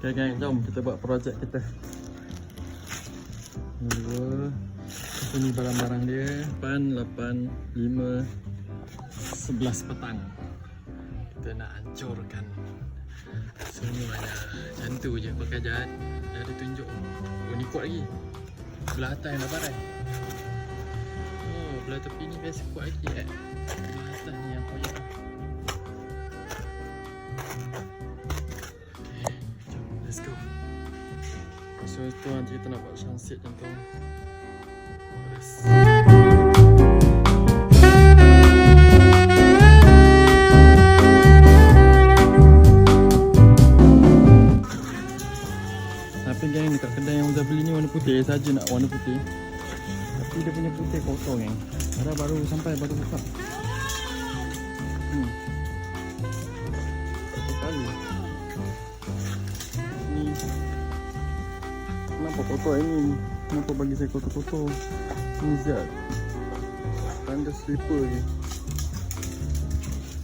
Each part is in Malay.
Okay gang, jom kita buat projek kita. Dua. Ini barang-barang dia. 8, 8, 5, 11 petang. Kita nak hancurkan semuanya. Macam tu je pakai jad. Dah ada tunjuk. Oh ni kuat lagi. Belah atas yang dah barai. Oh belah tepi ni biasa kuat lagi belah atas ni yang koyak. Okay, jom let's go. So tu nanti kita nak buat sunset macam tu. Tapi geng, dekat kedai yang Uzah beli ni warna putih saja, nak warna putih. Tapi dia punya putih kotor geng. Padahal baru sampai, baru buka. Satu kali. Ni kenapa kotor ini? Kenapa bagi saya kotor-kotor? Ni zat tanda slipper je.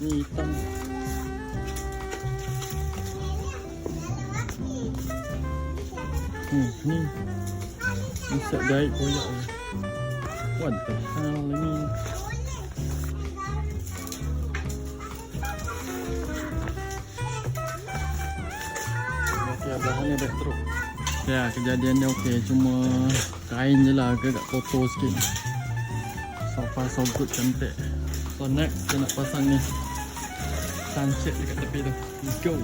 Ni hitam. Ni zat gaib koyak je. What the hell ni? Okay, bahannya dah teruk. Ya, kejadiannya okey, cuma kain je lah agak kotor sikit. So far so good, cantik. So next kita nak pasang ni sunset dekat tepi tu. Let's go.